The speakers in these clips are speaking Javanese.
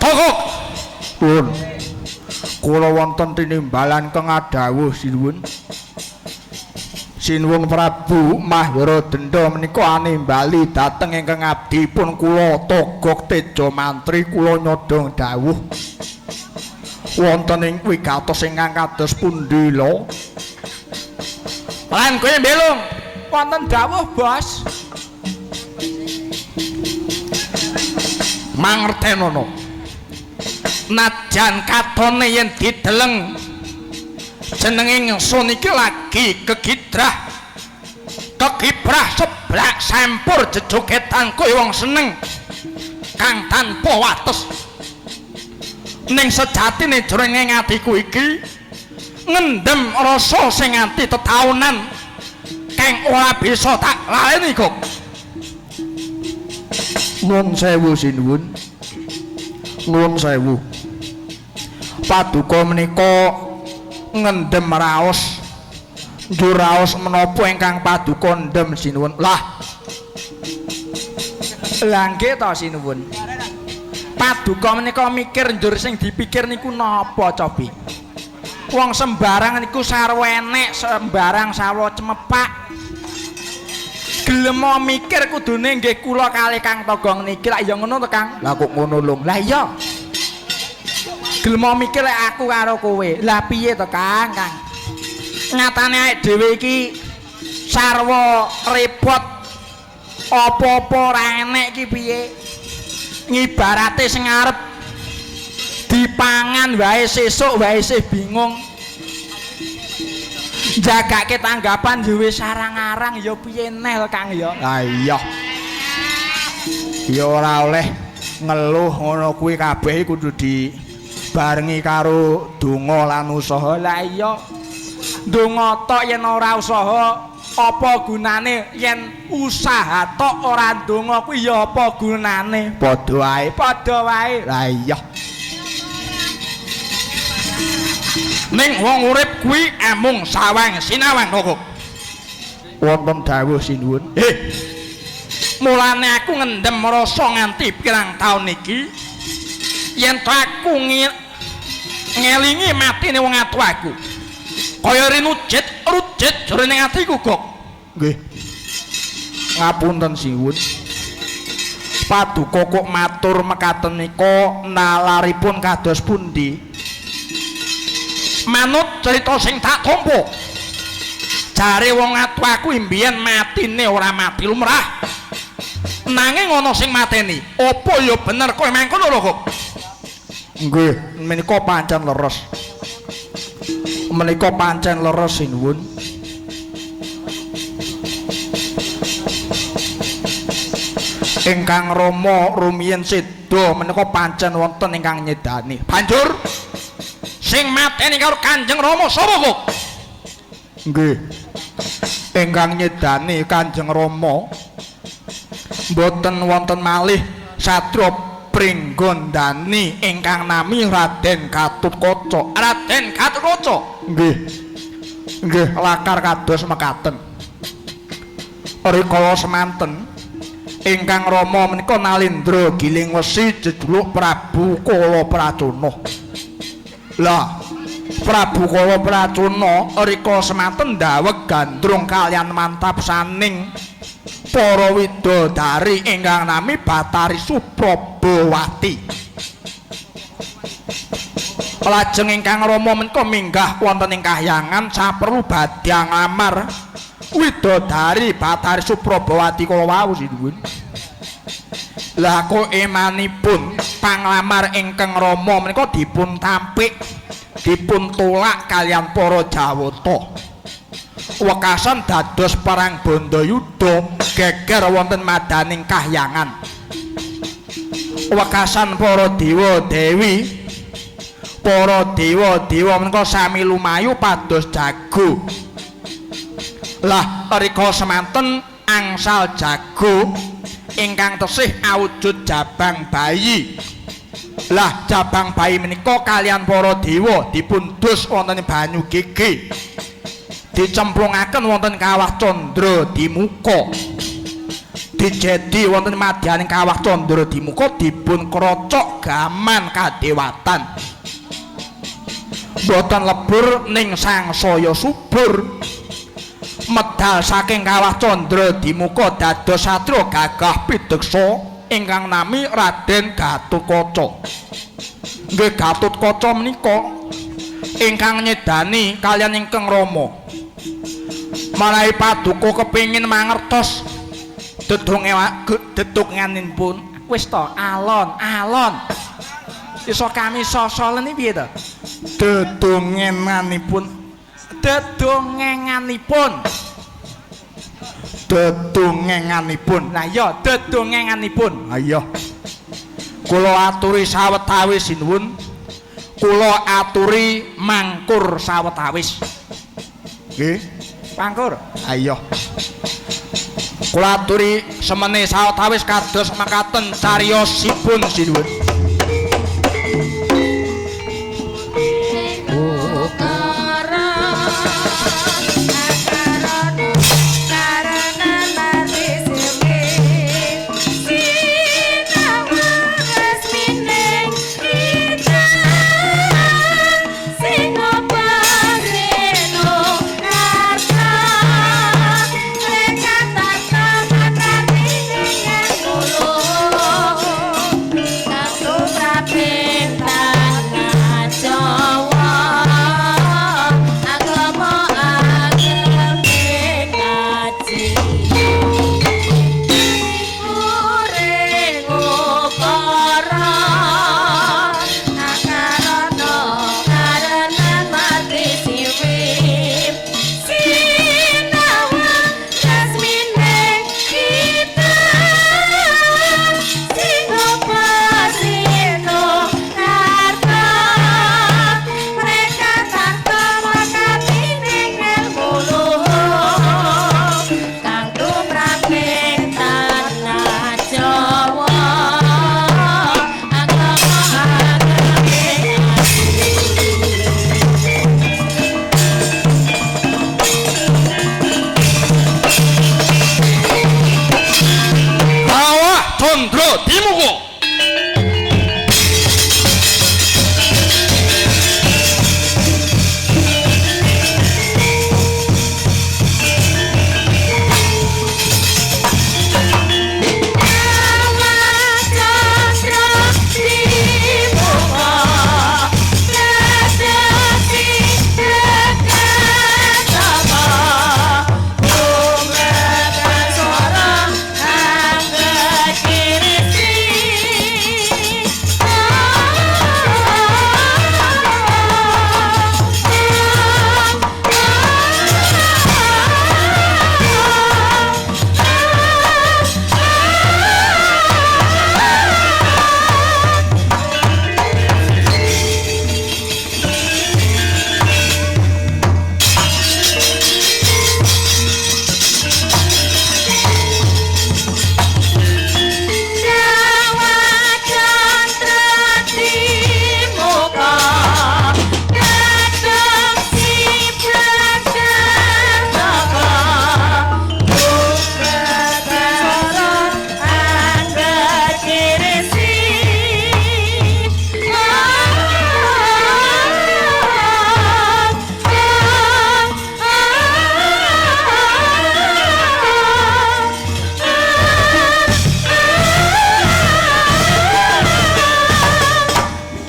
Kok pun kula wonten tinimbalan kang adawuh sinuwun. Sinuwun Prabu Mahendra Denda menika animbali dhateng ingkang abdi pun kula Togog Teja Mantri kula nyodong dawuh wonten ing wigatos ingkang kados pundi lho? lan kowe mbelung wonten dawuh Bos. Mangertenono. Najan katone yen dideleng jenenge ingsun iki lagi kegidrah seblak sampur jejogetan kowe wong seneng kang tanpa wates ning sejatine jroning atiku iki ngendhem rasa sing nganti tetaunan kang ora bisa tak laleni kok. Nuwun sewu sinuwun. Nuwun sewu. Paduka menika ngendhem raos njur raos menapa ingkang paduka ndhem sinuwun. Lah Nggih to sinuwun. Paduka menika mikir njur sing dipikir niku napa cobi? Wong sembarang niku sarwa enek, sembarang sarwa cemepak. Gelem mikir kudune nggih kula kalih Kang Togong niki lak ya ngono to Kang. lah kok ngono lho. Lah iya. Gelem mikir lek aku karo kowe. Lah piye to Kang? Nyatane awake dhewe iki sarwa repot apa-apa ora enek iki piye? Ngibarate sing arep dipangan wae sesuk wae isih bingung. Jagake tanggapan dhewe sarang-arang ya piye neh Kang ya. Lah iya. Ya ora oleh ngeluh ngono kuwi kabeh kudu dibarengi karo donga lan usaha. Lah iya. Donga tok yen ora usaha apa gunane, yen usaha tok ora donga kuwi ya apa gunane? Padha wae. Padha wae. Lah iya. Ning wong urip kuwi amung sawang sinawang kok. Wonten dawuh sinuwun. Mulane aku ngendhem rasa nganti pirang taun iki yen to aku ngelingi matine wong atuaku. Kaya rinujit jroning atiku kok. Nggih. Ngapunten sinuwun. Paduka kok matur mekaten nika nalaripun kados pundi? Manut cerita sing tak tampa. Jare wong atuaku mbiyen matine ora mati lumrah. Nanging ana sing mateni. Apa ya bener kowe mangkono lho kok? Nggih, menika pancen leres. Menika pancen leres sinuwun. Ingkang Rama rumiyin seda menika pancen wonten ingkang nyedani. Banjur sing mateni karo Kanjeng Rama sapa kok? Nggih. Ingkang nyedani Kanjeng Rama mboten wonten malih Sadra Pringgondani ingkang nami Raden Gatotkaca. Raden Gatotkaca. Nggih. Nggih, lakar kados mekaten. Rikala semanten ingkang Rama menika Nalindra giling wesi jejuluk Prabu Kalapracuna. Lah, Prabu Kalapracuna rikala semanten ndaweg gandrung kaliyan mantap saning para widodari ingkang nami Batari Suprabawati. Lajeng ingkang Rama menika minggah wonten ing kahyangan saperlu badhe nglamar widodari Batari Suprabawati kala wau sinuwun. Lah kok emanipun panglamar ingkang Rama menika dipun tampik, dipun tulak kaliyan para Jawata. Wekasan dados perang Bandayuda geger wonten madaning kahyangan. Wekasan para dewa-dewa menika sami lumayu pados jago. Lah rika semanten angsal jago ingkang tesih awujud jabang bayi. Lah jabang bayi menika kaliyan para dewa dipun dus wonten banyu gege. Dicemplungaken wonten kawah candra di muka. dijedi wonten madyaning Kawah Candra Dimuka dipun krocok gaman kadewatan. Boten lebur ning sangsaya subur. Medal saking Kawah Candra Dimuka dados satria gagah pideksa ingkang nami Raden Gatotkaca. Nggih Gatotkaca menika ingkang nyedani kaliyan ingkang Rama. Manawi Paduka kepingin mangertos dedonganipun wis to alon iso kami sosolen iki piye to dedonganipun lah iya dedonganipun ayo kula aturi sawetawis sinuwun kula aturi mangkur sawetawis nggih pangkur ayo kula aturi semene sawetawis kados makaten cariyosipun sinuwun.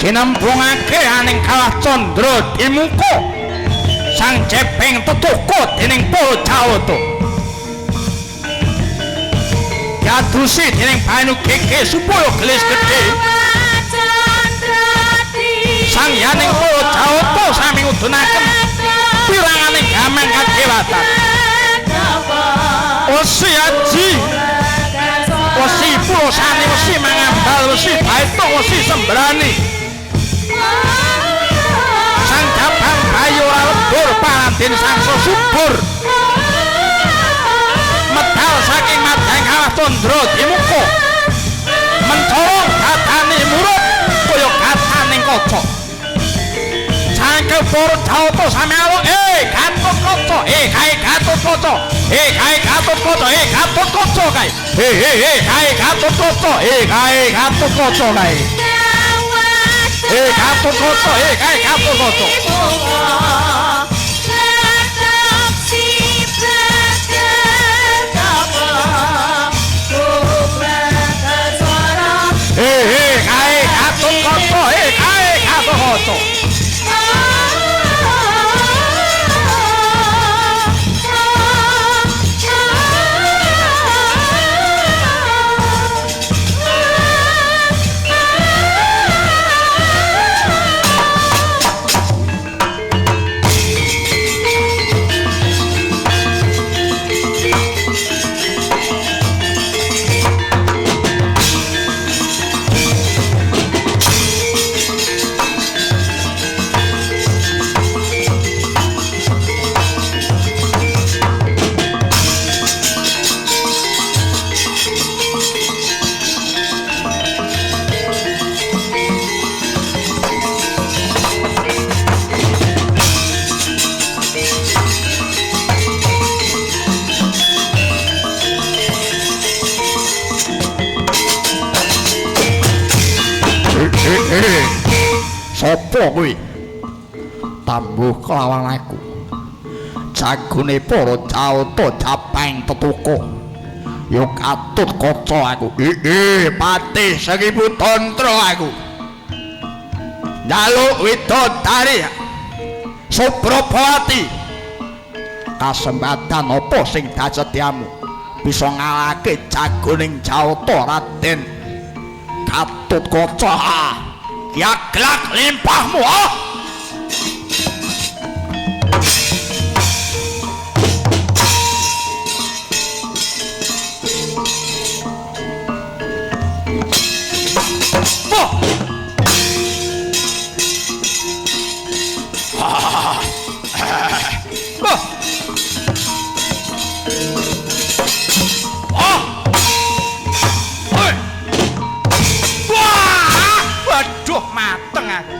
Sinembungake aning Kawah Candra Dimuka sang cepeng tetuku dening Purjawata diadusi dening Banu Gege supaya gelis gedhe sang yaning Purjawata sami ngudunaken piranganing gaman kadewatan Wesi Aji Wesi Purosani Wesi Mangambal Wesi Baito Wesi Sembrani sang Jabang Bayu Lebur Paladin Sangsa Subur medal saking madang Kawah Candra Dimuka mencorong gatane murub kaya gataning kaca Sangke Purjawata sami aluk Gatotkaca Kaca kae Gatut Kaca kae Gatut Kaca Gatut Kaca kae kae Gatut Kaca kae Gatut Kaca kae Gatut Kaca kae Gatut Kaca kae Gatut Kaca kae Gatut Kaca Sopo kuwi? Tambuh kelawan aku. Jagone para Jawata Japeng tetuko. Ya Gatut Kaca aku. Patih Seribu Tantra aku. Njaluk widodari Suprabawati. Kasempatan apa sing dacetyamu bisa ngalahake jagoning Jawata Raden Gatut Kaca? Ya gelak limpahmu waduh mateng aku.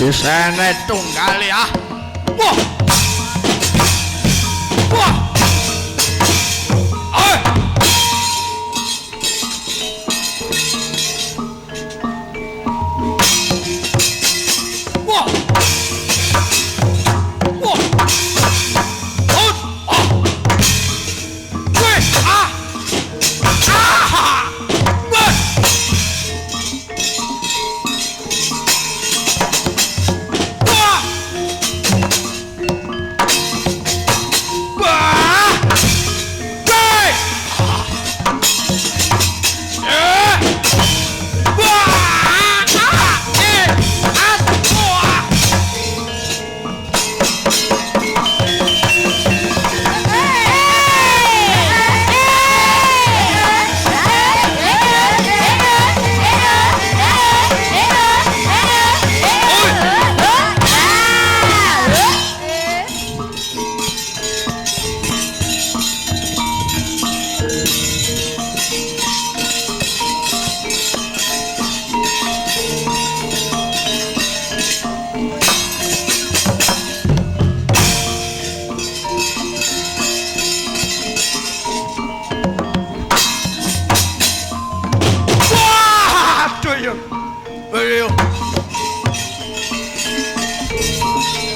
Isene tunggal ya. Wah. Wah.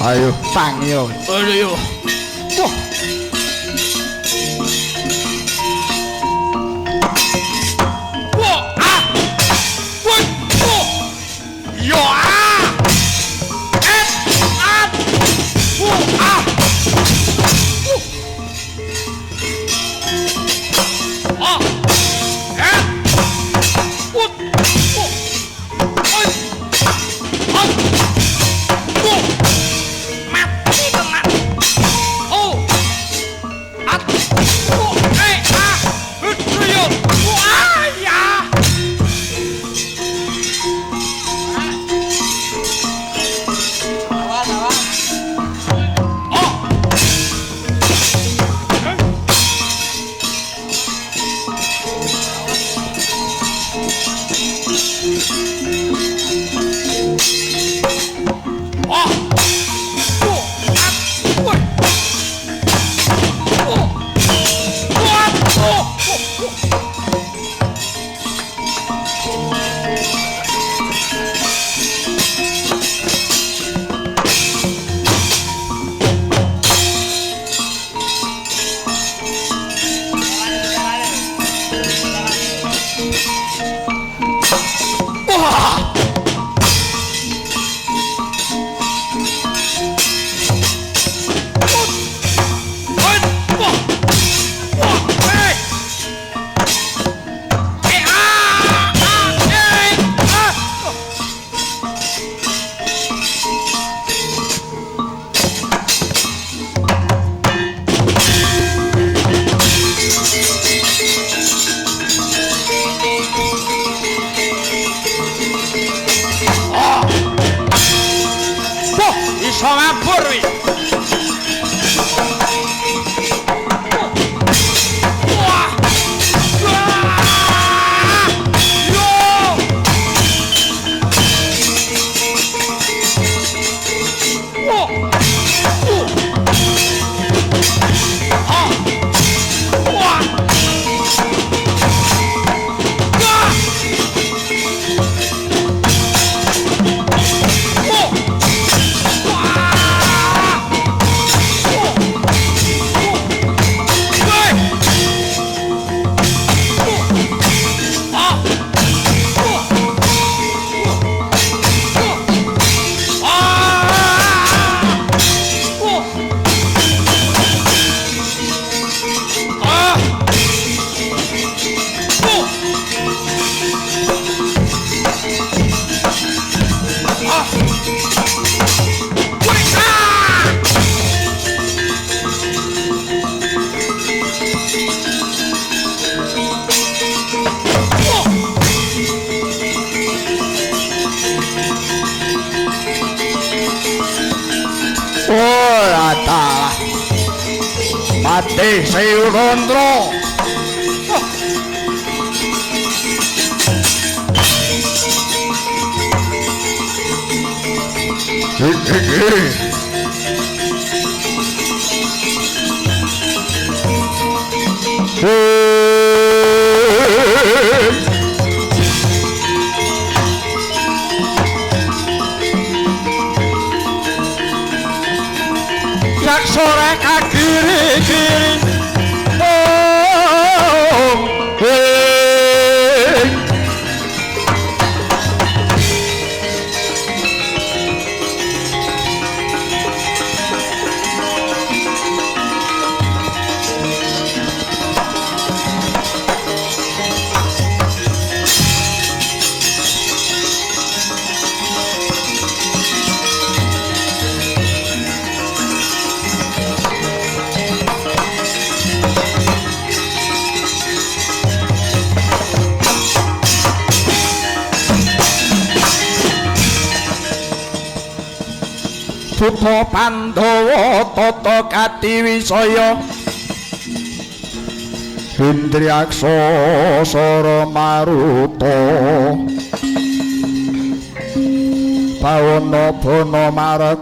Ayo pang yo. Ayo. Wah. Wah, ah. Wah. Wah. Yo ah. Ah. Wah, ah. Ah. Wah. Wah. dalah Patih Sayurandra yak sore kagiri-giri Buta Pandhawa tata Katiwisaya Indriaksa Sara Maruta Pawana Bana Margana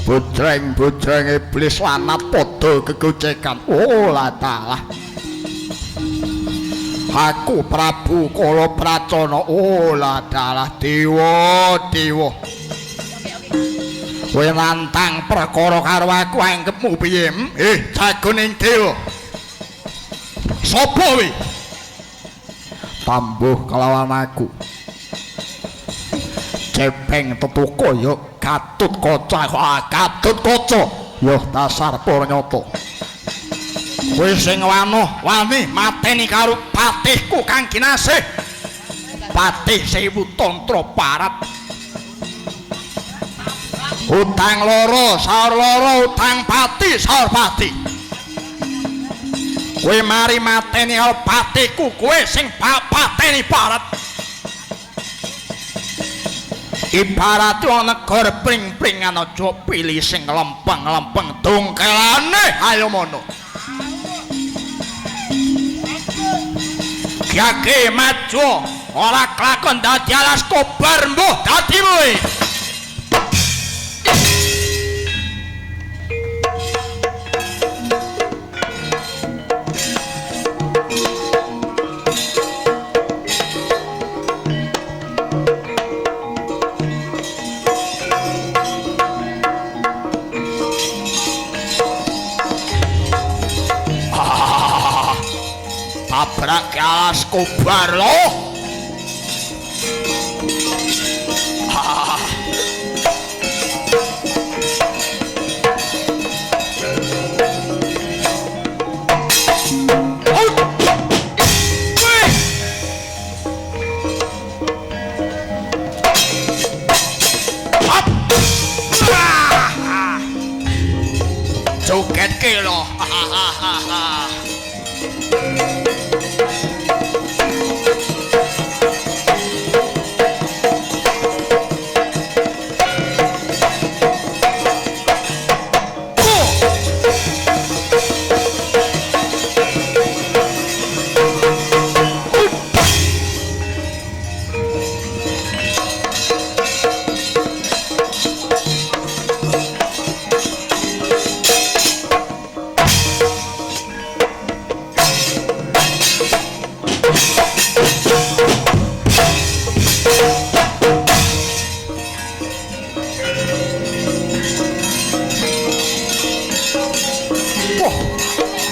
Bojreng-bojreng iblis lanat padha gegojekan olah talah Aku Prabu Kalapracana olah dalah dewa kowe nantang perkara karo aku anggepmu piye jagoning dewa sapa kowe tambuh kelawan aku cepeng tetuko ya Gatotkaca ya dasar Pranyata kowe sing wani mateni karo patihku kang kinasih Patih Sewu Tantra Parat utang loro saur loro utang pati saur pati kowe mari mateni karo patihku kowe sing pateni Parat ibarat wong negara pring-pringan aja pilih sing lempeng-lempeng dongkelane ayo mono Kyake maju ora kelakon dadi alas kobar mbuh dadi kowe tabrak alas kobar loh joget ke loh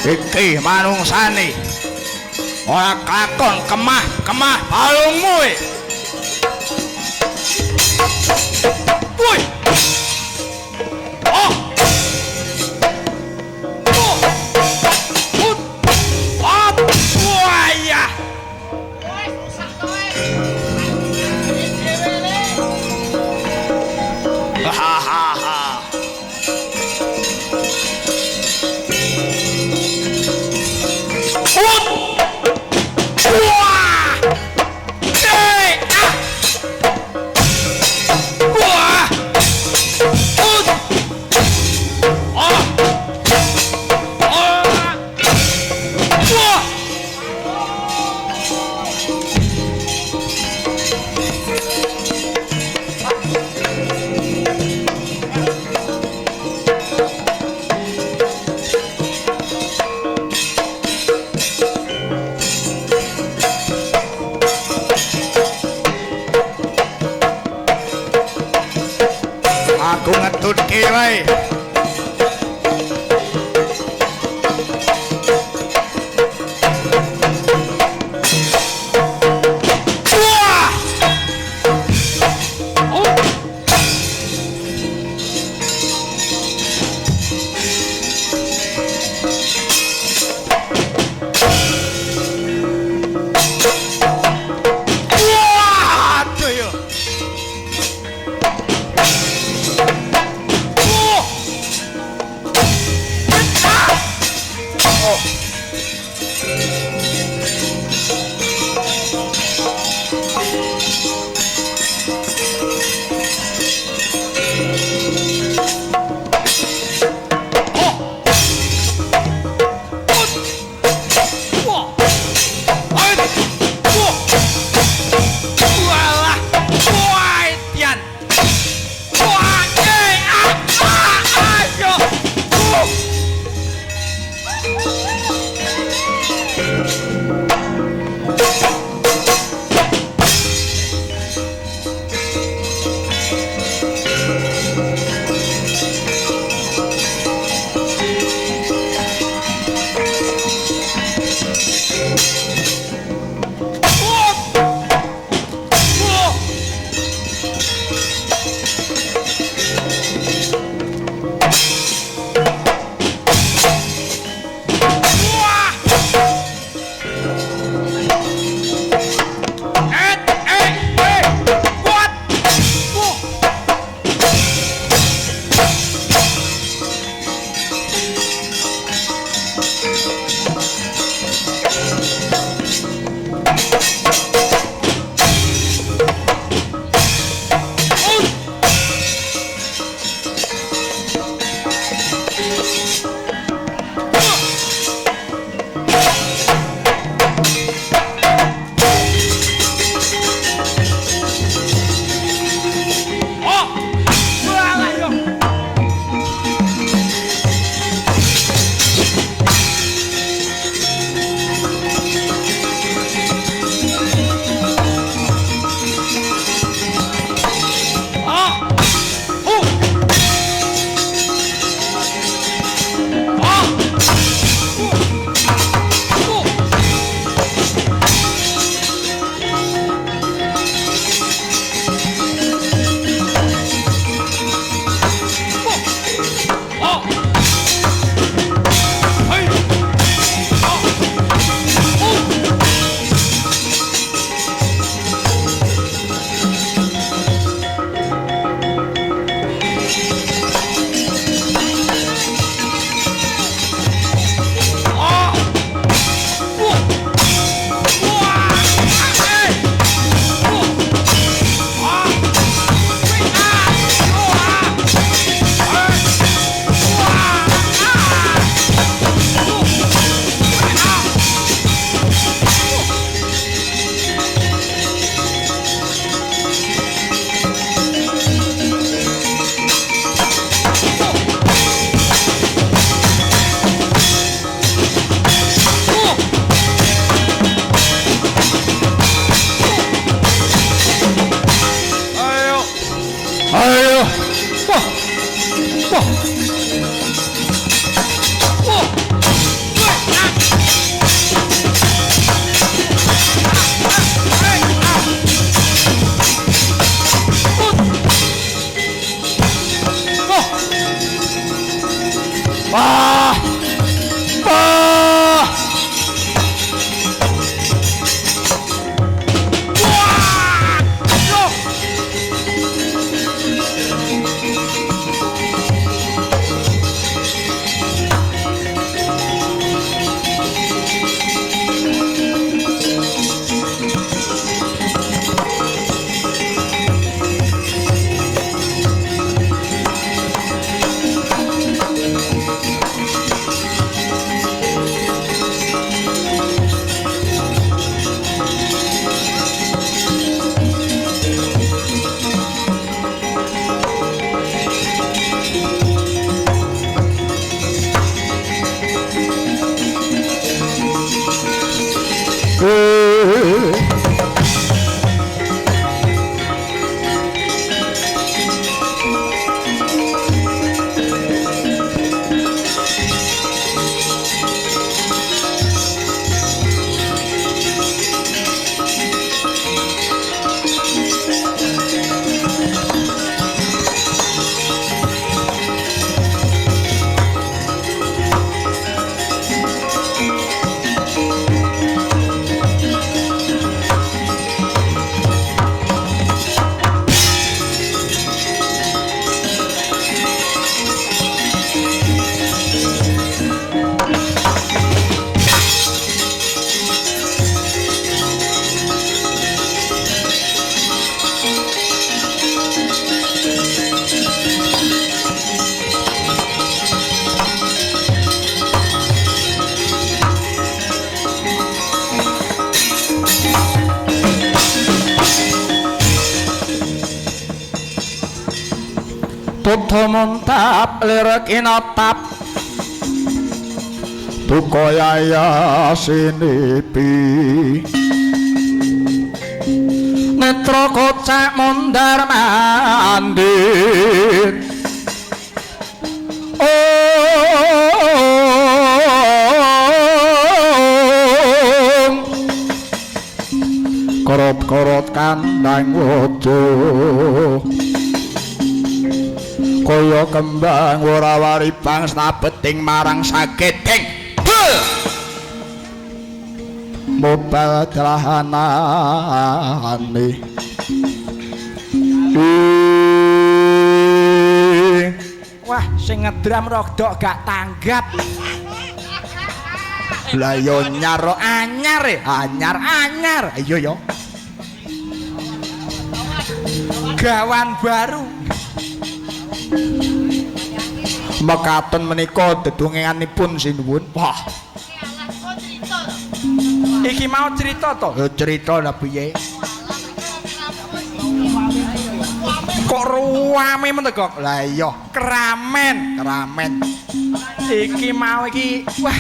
iki manungsane ora kakon kemah balungmu woi aku ngedutke wae. Tutu muntap lirik inotap Tukaya sinipi Netra kocak mundar mandir Korot-korot kandang waja kaya kembang ora waribang sabeting marang sagedeng mobal dalahanane wah sing ngedram rodok gak tanggap lah yo nyar anyar anyar ayo yo gawan baru mekaten menika dedongenganipun sinuwun wah iki mau cerita to yo cerita lah piye kok ruame mentegok lah iya keramen iki mau iki wah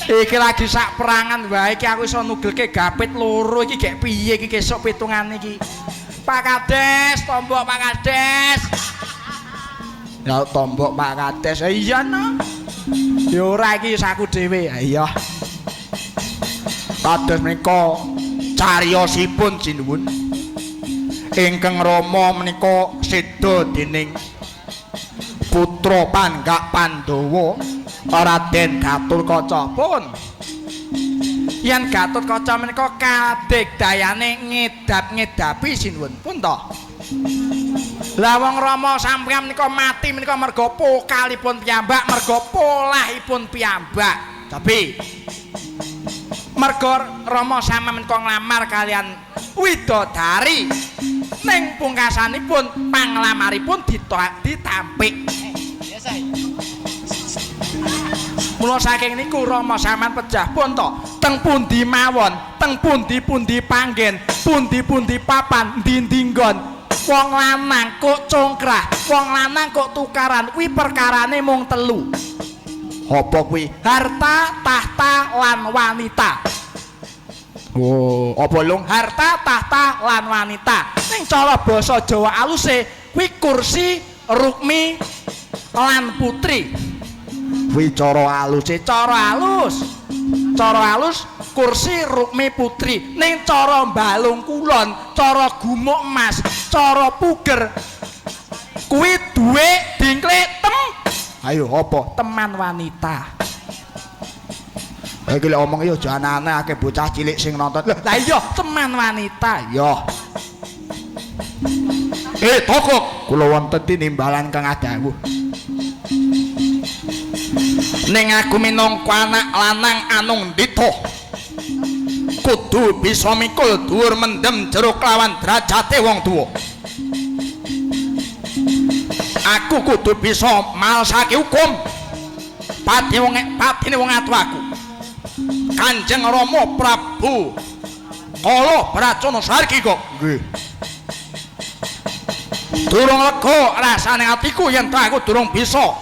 iki lagi sak perangan wae iki aku iso nugelke gapit loro iki gek piye iki kesuk pitungane iki Pak Kades tombok Pak Kades ya tombok Pak Kades iya no ya ora iki saku dhewe iya kados menika cariyosipun sinuwun ingkang Rama menika seda dening putra Panggak Pandhawa Raden Gatotkaca pun yen Gatotkaca menika kadegdayane ngedap-ngedapi sinuwun pun to lah wong Rama sampeyan menika mati menika merga pokalipun piyambak merga polahipun piyambak tapi merga Rama sama menika nglamar kalian widodari ning pungkasanipun panglamaripun ditampik mula saking niku Rama sampean pejah pun to teng pundi mawon teng pundi-pundi panggen pundi-pundi papan ndi-ndi nggon wong lanang kok congkrah wong lanang kok tukaran kuwi perkarane mung telu apa kuwi harta tahta lan wanita oh apa lung harta tahta lan wanita ning cara basa Jawa aluse kuwi kursi rukmi lan putri kuwi cara aluse cara halus kursi rukmi putri ning cara balung kulon cara gumuk emas cara puger kuwi duwe dingkle ayo apa teman wanita iki lek omong yo aja aneh akeh bocah cilik sing nonton lah iya teman wanita yo tokok kula wonten tinimbalan kang adawuh ning aku minangka anak lanang anung ndita kudu bisa mikul dhuwur mendem jero kelawan derajate wong tuwa aku kudu bisa malsake hukum patine wong atuaku Kanjeng Rama Prabu Kala Bracana Sargika nggih durung lega rasane atiku yen aku durung bisa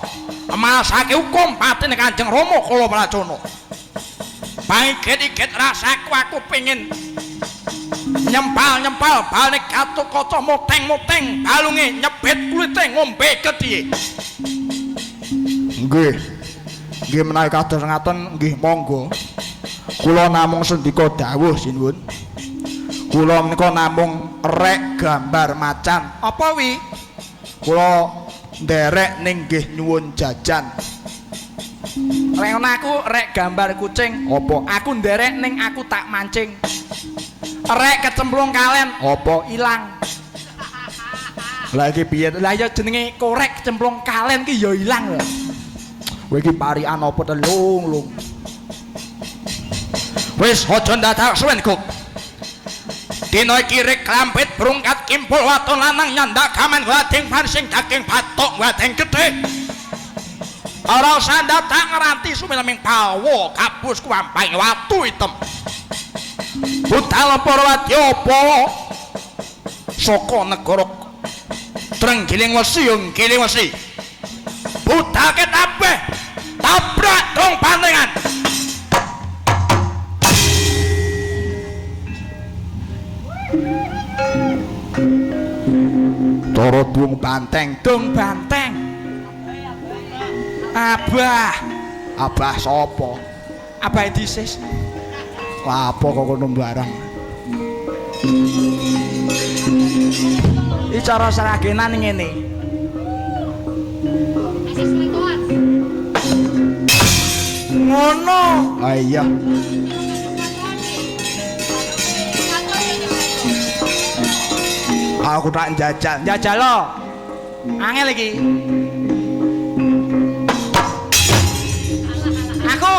malsake hukum patine Kanjeng Rama Kala Bracana pangget-iget rasaku aku pengen nyempal balik Gatotkaca moteng-moteng balunge nyebet kulite ngombe gedhe nggih menawi kados ngaten nggih monggo kula namung sendika dawuh sinuwun kula menika namung rek gambar macan apa wi kula nderek ning nggih nyuwun jajan rek aku rek gambar kucing apa aku nderek ning aku tak mancing rek kecemplung kalen apa ilang lah iki piye lah ya jenenge korek kecemplung kalen ki ya ilang lho kowe iki parikan apa telung wis aja ndadak suwen kok dina iki rek klampit brungkat kimpul waton lanang nyandak gaman wading parsing daging batok wading gedhe ora usah ndadak ngeranti sumeleming pawa kabus kuwampang watu item budal para wadya apa saka negara Treng giling wesi yung giling wesi. Budake kabeh tabrak dong bantengan. Toro dung banteng. Dong banteng. Abah. Abah sapa? Abah disis. Lah apa kok ngono barang? Iki cara seragenan ngene. Ngono. Ah iya. Aku tak njajal. Njajal lo. Angel iki. Aku.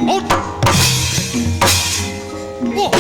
Oh. Oh.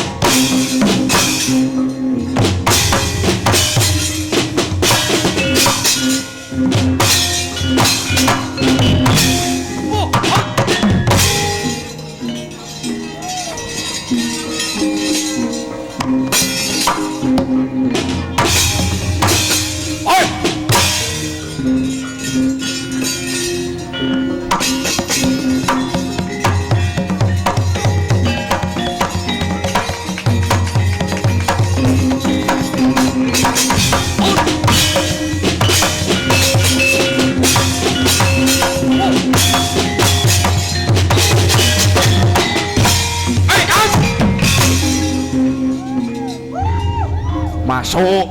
Masuk.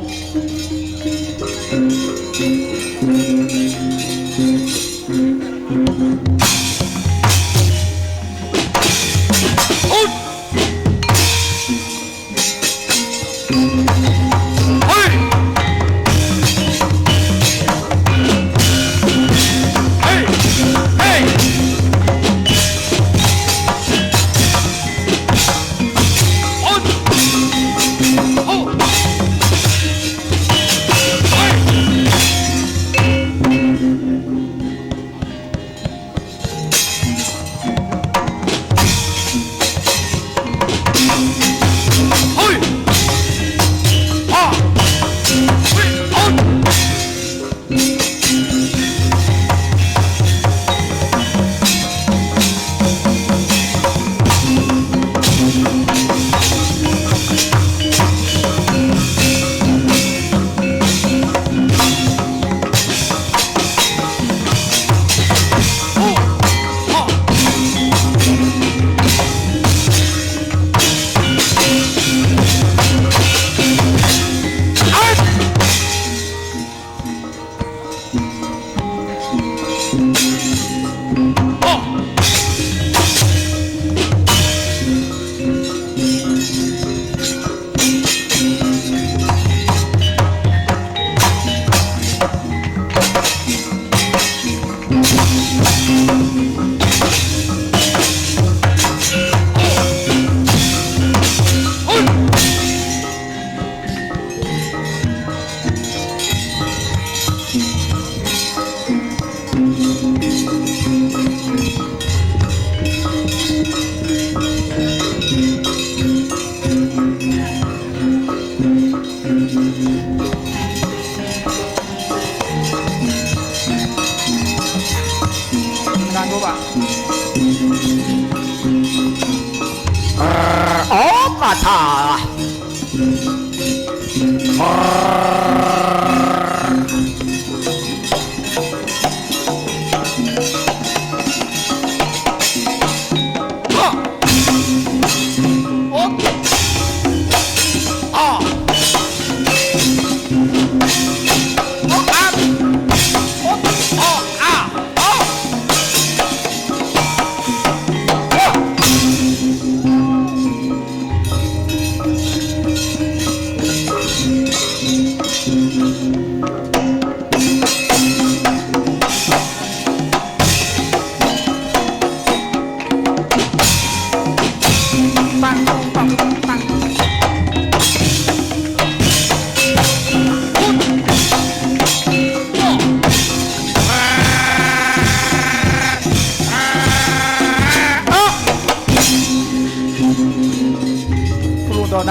Kanggo Pak. Oh masalah.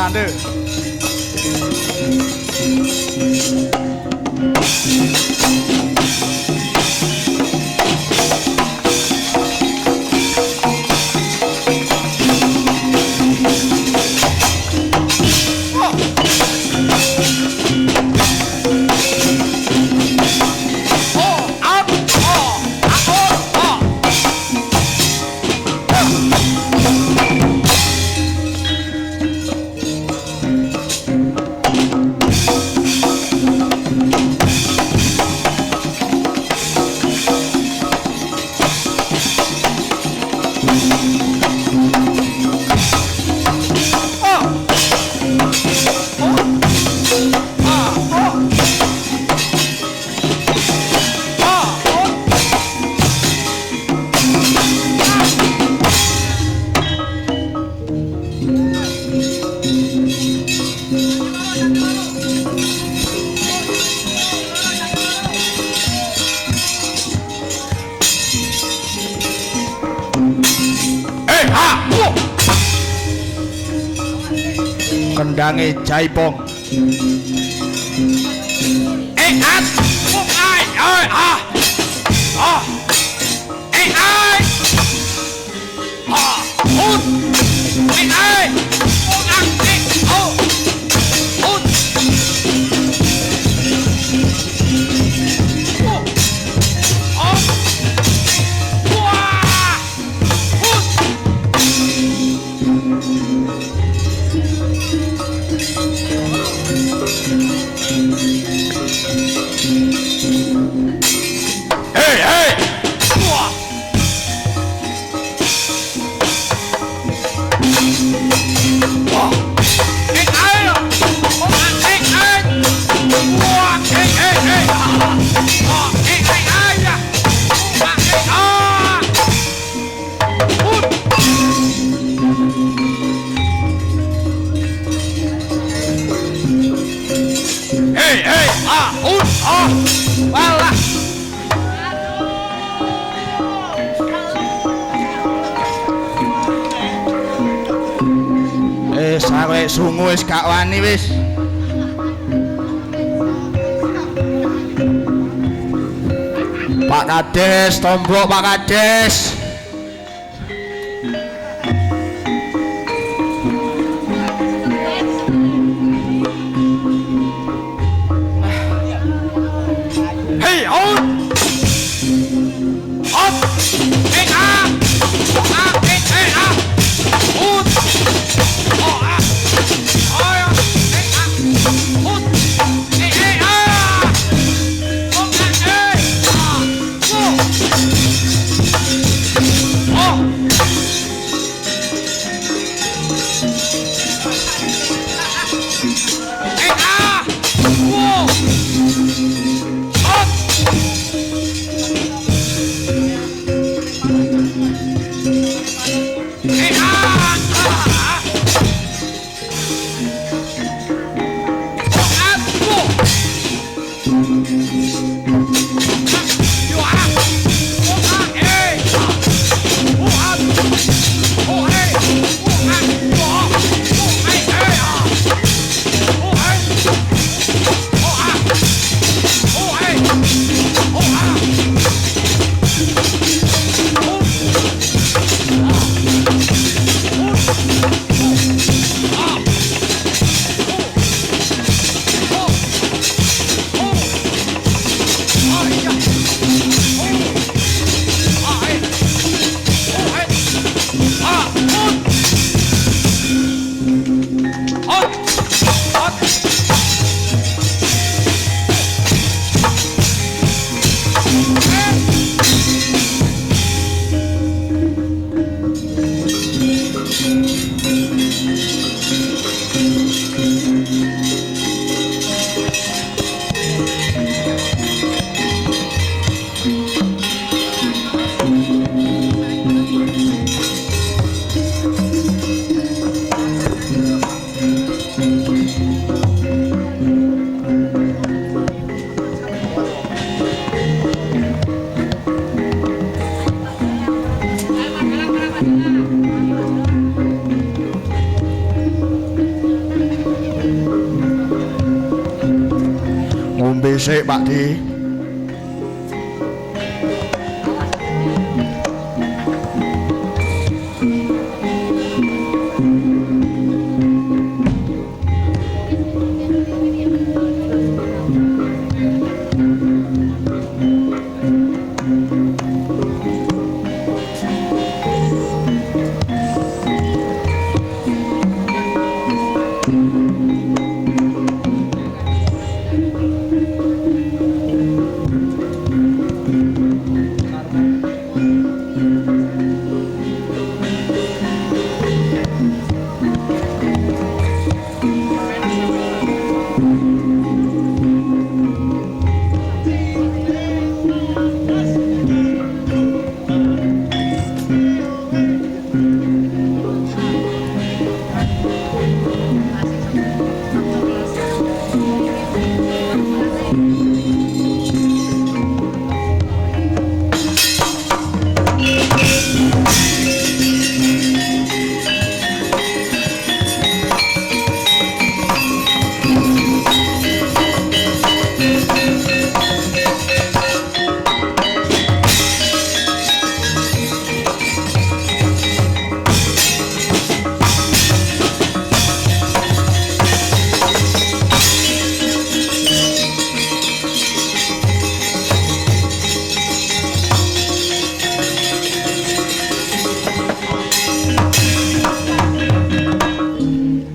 Tande. Kendange Jaipong. At wong ai Walah. Sawe sungu wis gak wani wis. Pak Kades, tombok Pak Kades. dhisik Pak Di.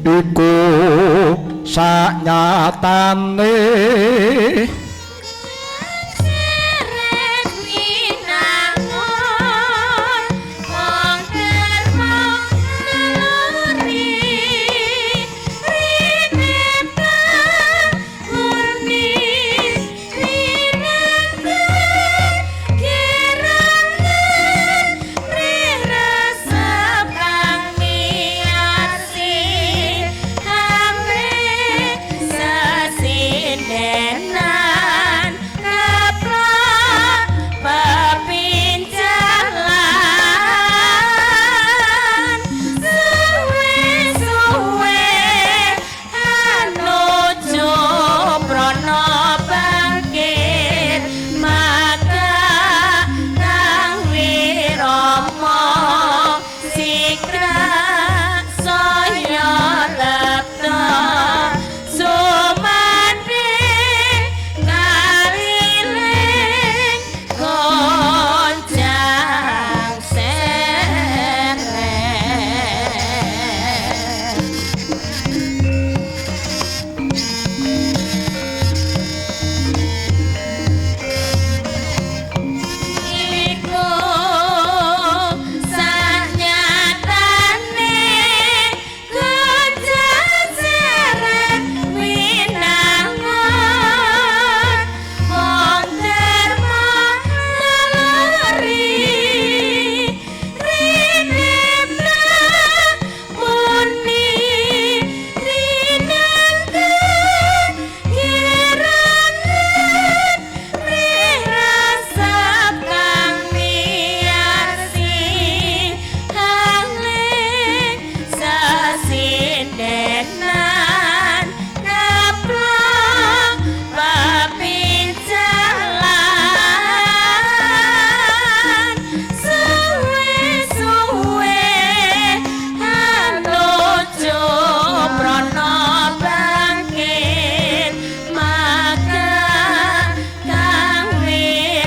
Iku saknyatane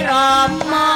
Rama